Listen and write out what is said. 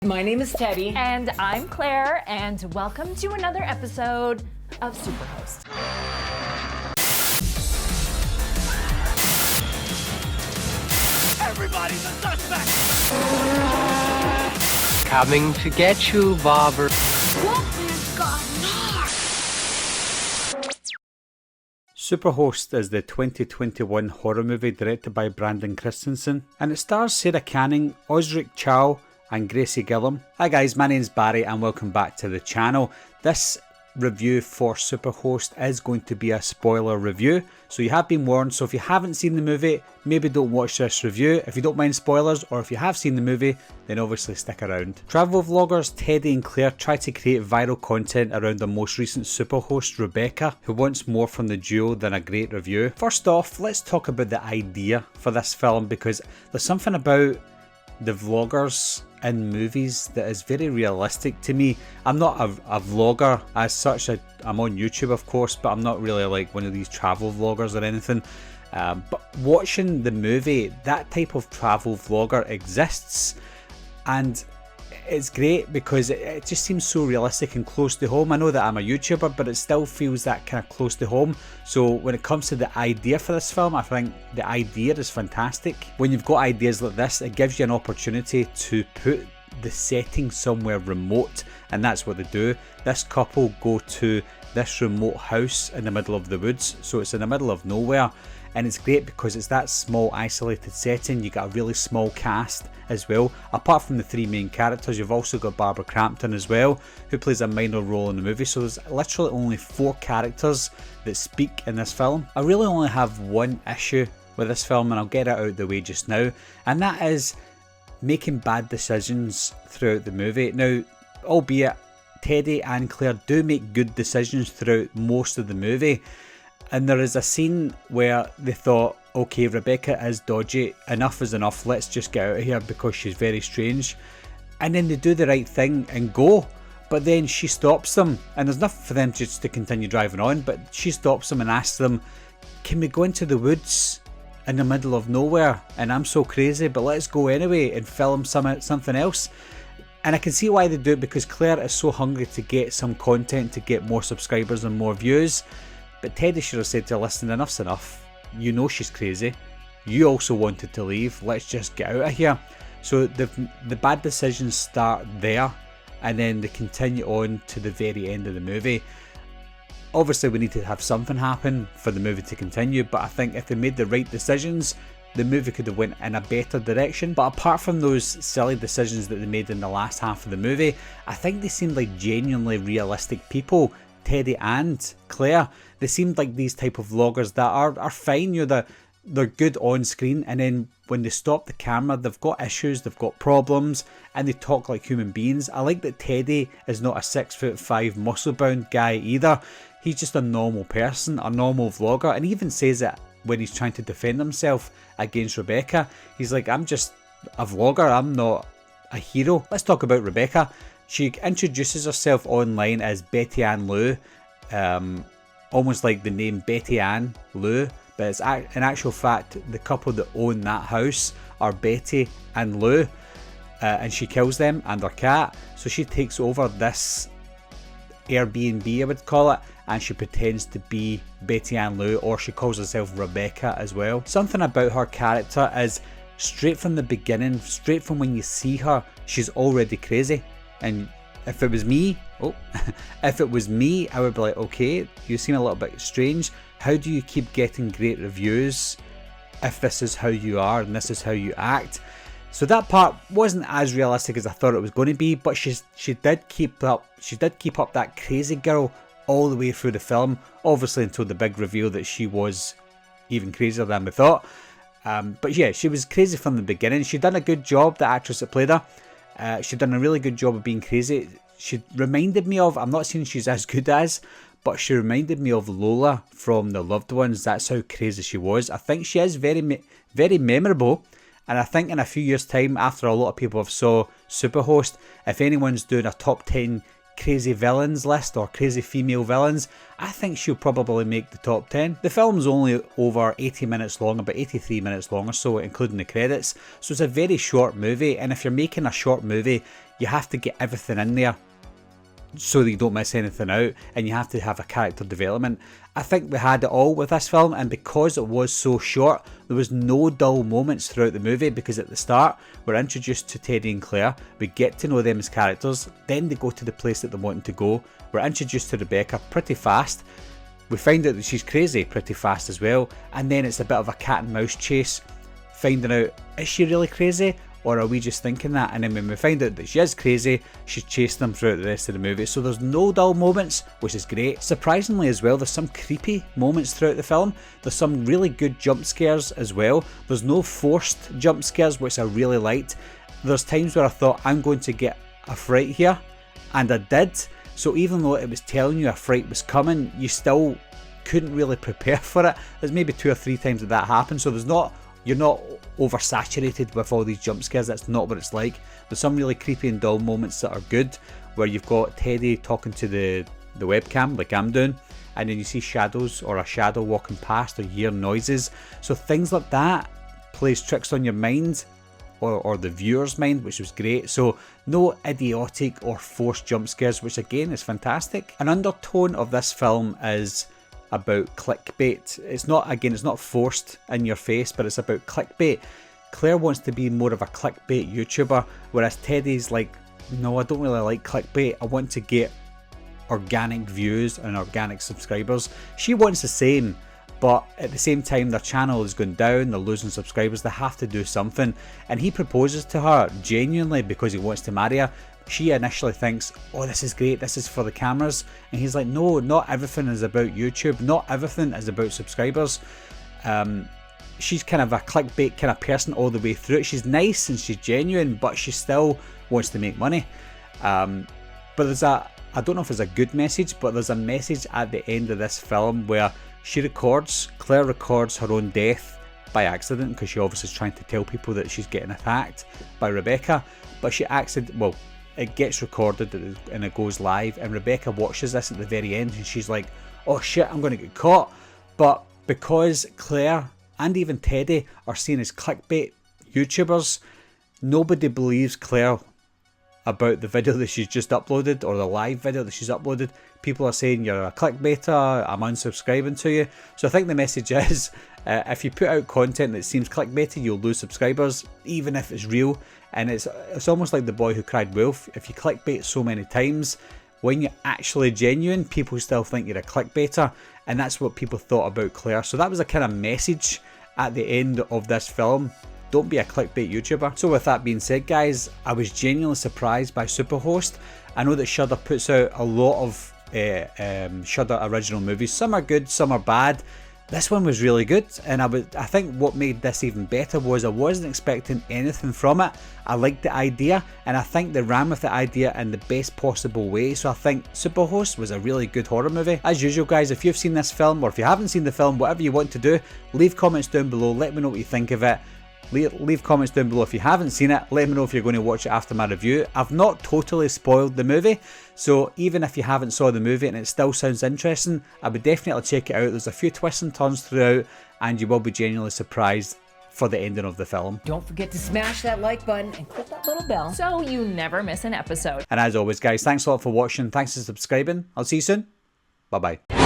My name is Teddy. And I'm Claire, and welcome to another episode of Superhost. Everybody's a suspect! Coming to get you, Bobber. Superhost is the 2021 horror movie directed by Brandon Christensen, and it stars Sarah Canning, Osric Chow, and Gracie Gillum. Hi guys, my name's Barry and welcome back to the channel. This review for Superhost is going to be a spoiler review, so you have been warned. So if you haven't seen the movie, maybe don't watch this review. If you don't mind spoilers, or if you have seen the movie, then obviously stick around. Travel vloggers Teddy and Claire try to create viral content around their most recent Superhost, Rebecca, who wants more from the duo than a great review. First off, let's talk about the idea for this film, because there's something about the vloggers in movies that is very realistic to me. I'm not a vlogger as such. I'm on YouTube of course, but I'm not really like one of these travel vloggers or anything. But watching the movie, that type of travel vlogger exists, and it's great because it just seems so realistic and close to home. I know that I'm a YouTuber, but it still feels that kind of close to home. So when it comes to the idea for this film, I think the idea is fantastic. When you've got ideas like this, it gives you an opportunity to put the setting somewhere remote, and that's what they do. This couple go to this remote house in the middle of the woods, so it's in the middle of nowhere. And it's great because it's that small isolated setting. You got a really small cast as well. Apart from the three main characters, you've also got Barbara Crampton as well, who plays a minor role in the movie. So there's literally only 4 characters that speak in this film. I really only have one issue with this film, and I'll get it out of the way just now, and that is making bad decisions throughout the movie. Now, albeit Teddy and Claire do make good decisions throughout most of the movie, and there is a scene where they thought, okay, Rebecca is dodgy, enough is enough, let's just get out of here because she's very strange. And then they do the right thing and go, but then she stops them, and there's nothing for them just to continue driving on, but she stops them and asks them, can we go into the woods in the middle of nowhere? And I'm so crazy, but let's go anyway and film something else. And I can see why they do it, because Claire is so hungry to get some content, to get more subscribers and more views. But Teddy should have said to her, listen, enough's enough. You know she's crazy. You also wanted to leave. Let's just get out of here. So the bad decisions start there, and then they continue on to the very end of the movie. Obviously, we need to have something happen for the movie to continue, but I think if they made the right decisions, the movie could have went in a better direction. But apart from those silly decisions that they made in the last half of the movie, I think they seemed like genuinely realistic people. Teddy and Claire, they seemed like these type of vloggers that are fine. They're good on screen, and then when they stop the camera, they've got issues, they've got problems, and they talk like human beings. I like that Teddy is not a 6'5" muscle bound guy either. He's just a normal person, a normal vlogger, and he even says it when he's trying to defend himself against Rebecca. He's like, I'm just a vlogger, I'm not a hero. Let's talk about Rebecca. She introduces herself online as Betty Ann Lou, almost like the name Betty Ann Lou, but it's in actual fact the couple that own that house are Betty and Lou, and she kills them and their cat. So she takes over this Airbnb, I would call it, and she pretends to be Betty Ann Lou, or she calls herself Rebecca as well. Something about her character is straight from the beginning, straight from when you see her, she's already crazy. And if it was me, I would be like, okay, you seem a little bit strange. How do you keep getting great reviews if this is how you are and this is how you act? So that part wasn't as realistic as I thought it was going to be, but she did keep up that crazy girl all the way through the film, obviously until the big reveal that she was even crazier than we thought. But yeah, she was crazy from the beginning. She'd done a good job, the actress that played her. She'd done a really good job of being crazy. She reminded me of, I'm not saying she's as good as, but she reminded me of Lola from The Loved Ones. That's how crazy she was. I think she is very, very memorable. And I think in a few years' time, after a lot of people have saw Superhost, if anyone's doing a top 10 crazy villains list or crazy female villains, I think she'll probably make the top 10. The film's only over 80 minutes long, about 83 minutes long or so, including the credits, so it's a very short movie, and if you're making a short movie, you have to get everything in there so that you don't miss anything out, and you have to have a character development. I think we had it all with this film, and because it was so short, there was no dull moments throughout the movie, because at the start we're introduced to Teddy and Claire, we get to know them as characters, then they go to the place that they're wanting to go, we're introduced to Rebecca pretty fast, we find out that she's crazy pretty fast as well, and then it's a bit of a cat and mouse chase, finding out, is she really crazy? Or are we just thinking that? And then when we find out that she is crazy, she's chasing them throughout the rest of the movie. So there's no dull moments, which is great. Surprisingly as well, there's some creepy moments throughout the film. There's some really good jump scares as well. There's no forced jump scares, which I really liked. There's times where I thought, I'm going to get a fright here, and I did. So even though it was telling you a fright was coming, you still couldn't really prepare for it. There's maybe 2 or 3 times that happened. So you're not oversaturated with all these jump scares. That's not what it's like. There's some really creepy and dull moments that are good, where you've got Teddy talking to the webcam like I'm doing, and then you see shadows or a shadow walking past, or you hear noises. So things like that plays tricks on your mind, or the viewer's mind, which was great. So no idiotic or forced jump scares, which again is fantastic. An undertone of this film is about clickbait. It's not forced in your face, but it's about clickbait. Claire wants to be more of a clickbait YouTuber, whereas Teddy's like, no, I don't really like clickbait. I want to get organic views and organic subscribers. She wants the same, but at the same time their channel is going down, they're losing subscribers, they have to do something. And he proposes to her genuinely because he wants to marry her. She initially thinks, oh, this is great, this is for the cameras, and he's like, no, not everything is about YouTube, not everything is about subscribers. She's kind of a clickbait kind of person all the way through it. She's nice and she's genuine, but she still wants to make money. But there's I don't know if it's a good message, but there's a message at the end of this film where Claire records her own death by accident, because she obviously is trying to tell people that she's getting attacked by Rebecca, but it gets recorded and it goes live, and Rebecca watches this at the very end and she's like, oh shit, I'm going to get caught. But because Claire and even Teddy are seen as clickbait YouTubers, nobody believes Claire about the video that she's just uploaded, or the live video that she's uploaded. People are saying you're a clickbaiter, I'm unsubscribing to you. So I think the message is, if you put out content that seems clickbaity, you'll lose subscribers, even if it's real. And it's almost like The Boy Who Cried Wolf. If you clickbait so many times, when you're actually genuine, people still think you're a clickbaiter, and that's what people thought about Claire. So that was a kind of message at the end of this film. Don't be a clickbait YouTuber. So with that being said, guys, I was genuinely surprised by Superhost. I know that Shudder puts out a lot of Shudder original movies. Some are good, some are bad. This one was really good, and I think what made this even better was I wasn't expecting anything from it. I liked the idea, and I think they ran with the idea in the best possible way. So I think Superhost was a really good horror movie. As usual, guys, if you've seen this film, or if you haven't seen the film, whatever you want to do, leave comments down below. Let me know what you think of it. Leave comments down below if you haven't seen it. Let me know if you're going to watch it after my review. I've not totally spoiled the movie, so even if you haven't saw the movie and it still sounds interesting, I would definitely check it out. There's a few twists and turns throughout, and you will be genuinely surprised for the ending of the film. Don't forget to smash that like button and click that little bell so you never miss an episode. And as always, guys, thanks a lot for watching. Thanks for subscribing. I'll see you soon. Bye bye.